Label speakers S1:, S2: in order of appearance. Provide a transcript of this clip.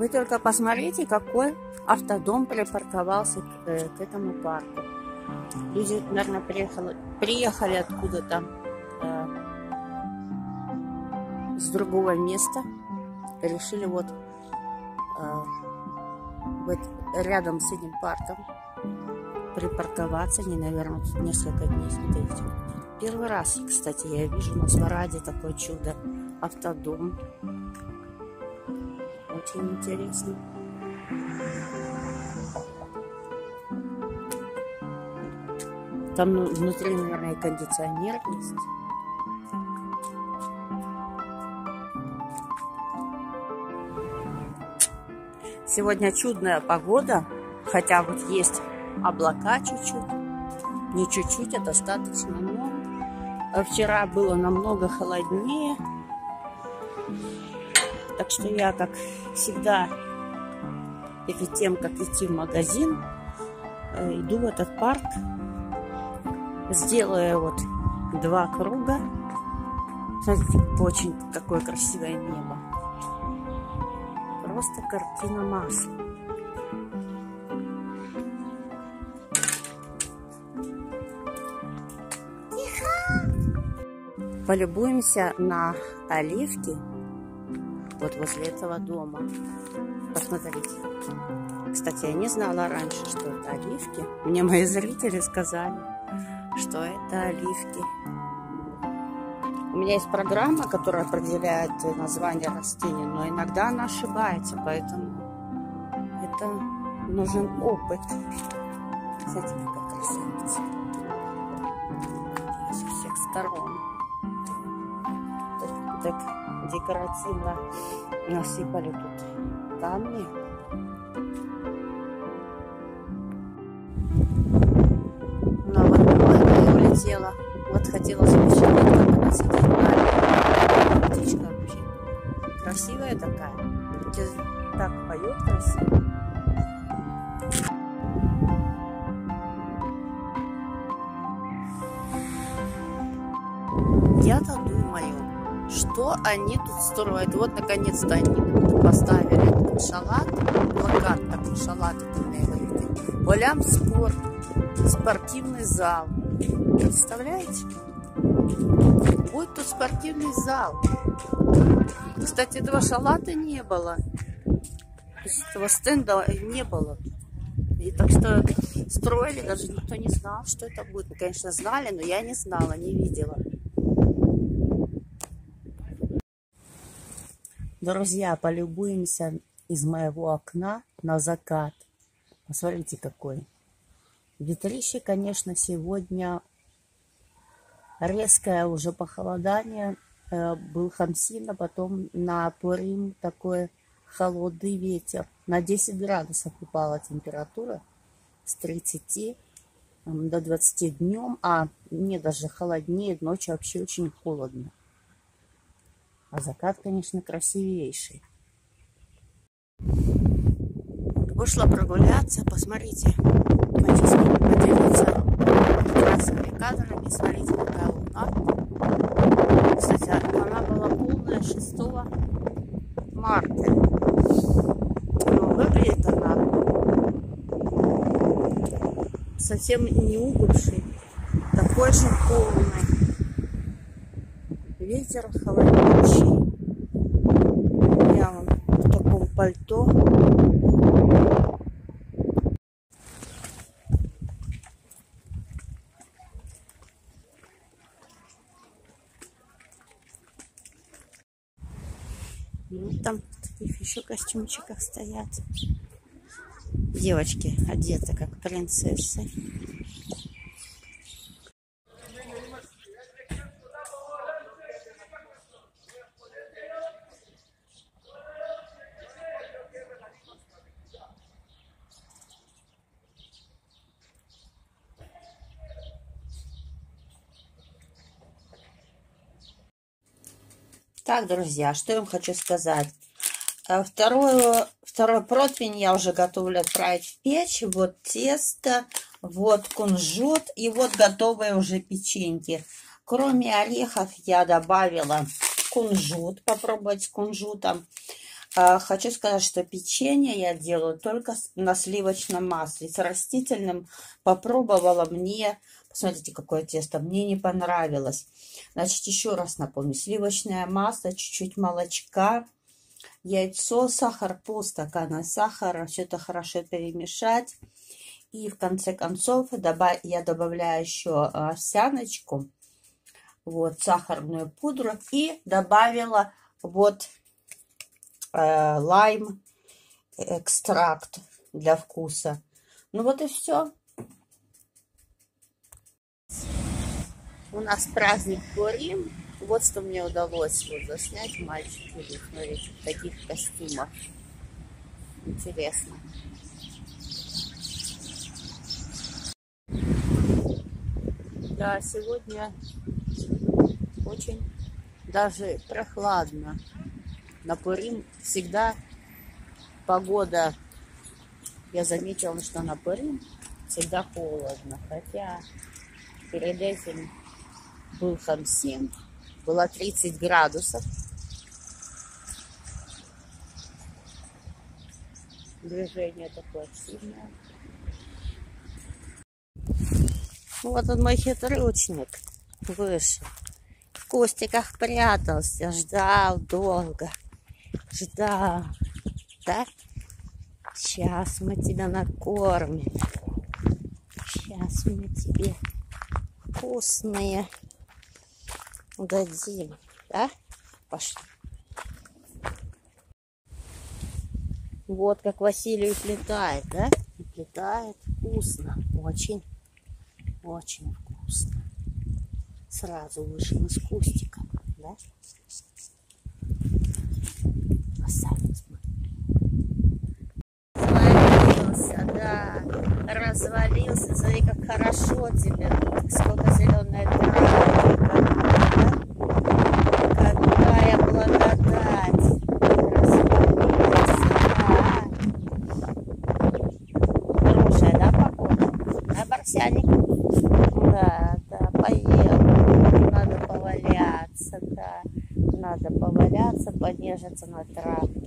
S1: Вы только посмотрите, какой автодом припарковался к этому парку. Люди, наверное, приехали откуда-то с другого места. Решили вот рядом с этим парком припарковаться. Они, наверное, тут несколько дней. Смотрите. Первый раз, кстати, я вижу на Смараде такое чудо. Автодом. Очень интересно. Там внутри, наверное, и кондиционер есть. Сегодня чудная погода, хотя вот есть облака чуть-чуть. Не чуть-чуть, а достаточно много. Вчера было намного холоднее. Так что я, как всегда, перед тем, как идти в магазин, иду в этот парк. Сделаю вот 2 круга. Смотрите, очень какое красивое небо. Просто картина масла. Полюбуемся на оливки вот возле этого дома. Посмотрите. Кстати, я не знала раньше, что это оливки. Мне мои зрители сказали, что это оливки. У меня есть программа, которая определяет название растений, но иногда она ошибается, поэтому это нужен опыт. Смотрите, какая красавица. Со всех сторон. Так декоративно насыпали тут камни. Но вот молодая улетела. Вот хотела запустить, как она сидит на птичка вообще. Красивая такая. Так поет красиво. Я-то думаю, что они тут строят. Вот наконец-то они поставили шалат, плакат такой, шалат это имеет. Олям спорт, спортивный зал. Представляете? Вот тут спортивный зал. Кстати, этого шалата не было. Этого стенда не было. И так что строили, даже никто не знал, что это будет. Мы, конечно, знали, но я не знала, не видела. Друзья, полюбуемся из моего окна на закат. Посмотрите, какой. Ветрище, конечно, сегодня резкое уже похолодание. Был Хамсин, а потом на Пурим такой холодный ветер. На 10 градусов упала температура с 30 до 20 днем. А мне даже холоднее, ночью вообще очень холодно. А закат, конечно, красивейший. Вышла прогуляться, посмотрите. Хочу поделиться красными кадрами. Смотрите, какая луна. Кстати, она была полная 6 марта. Но выглядит она совсем не убывшей. Такой же полной. Ветер холоднющий. Я вон в таком пальто. Ну, там в таких еще костюмчиках стоят. Девочки одеты как принцессы. Так, друзья, что я вам хочу сказать. Второй противень я уже готовлю отправить в печь. Вот тесто, вот кунжут и вот готовые уже печеньки. Кроме орехов я добавила кунжут, попробовать с кунжутом. Хочу сказать, что печенье я делаю только на сливочном масле. С растительным попробовала, посмотрите, какое тесто, мне не понравилось. Значит, еще раз напомню, сливочное масло, чуть-чуть молочка, яйцо, сахар, полстакана сахара, все это хорошо перемешать. И в конце концов я добавляю еще овсяночку, вот, сахарную пудру и добавила вот лайм экстракт для вкуса. Ну вот и все. У нас праздник Пурим. Вот что мне удалось вот заснять, мальчики, смотрите, в таких костюмах. Интересно. Да, сегодня очень даже прохладно. На Пурим всегда погода, я заметила, что на Пурим всегда холодно. Хотя перед этим был Хамсин, было 30 градусов. Движение такое сильное. Вот он, мой хитрючник, вышел. В кустиках прятался, ждал долго. Ждал. Да? Сейчас мы тебя накормим. Сейчас мы тебе вкусные дадим. Да? Пошли. Вот как Василий плетает, да? Плетает вкусно. Очень, очень вкусно. Сразу вышел из кустика, да? Красавец мой. Развалился, да. Развалился. Смотри, как хорошо тебе. Сколько зеленой травы. Какая благодать. Развалился, да. Хорошая, да, погода? Да, Барсяник? Да, да, поел. Надо поваляться, да. Надо поваляться, понежиться на травке.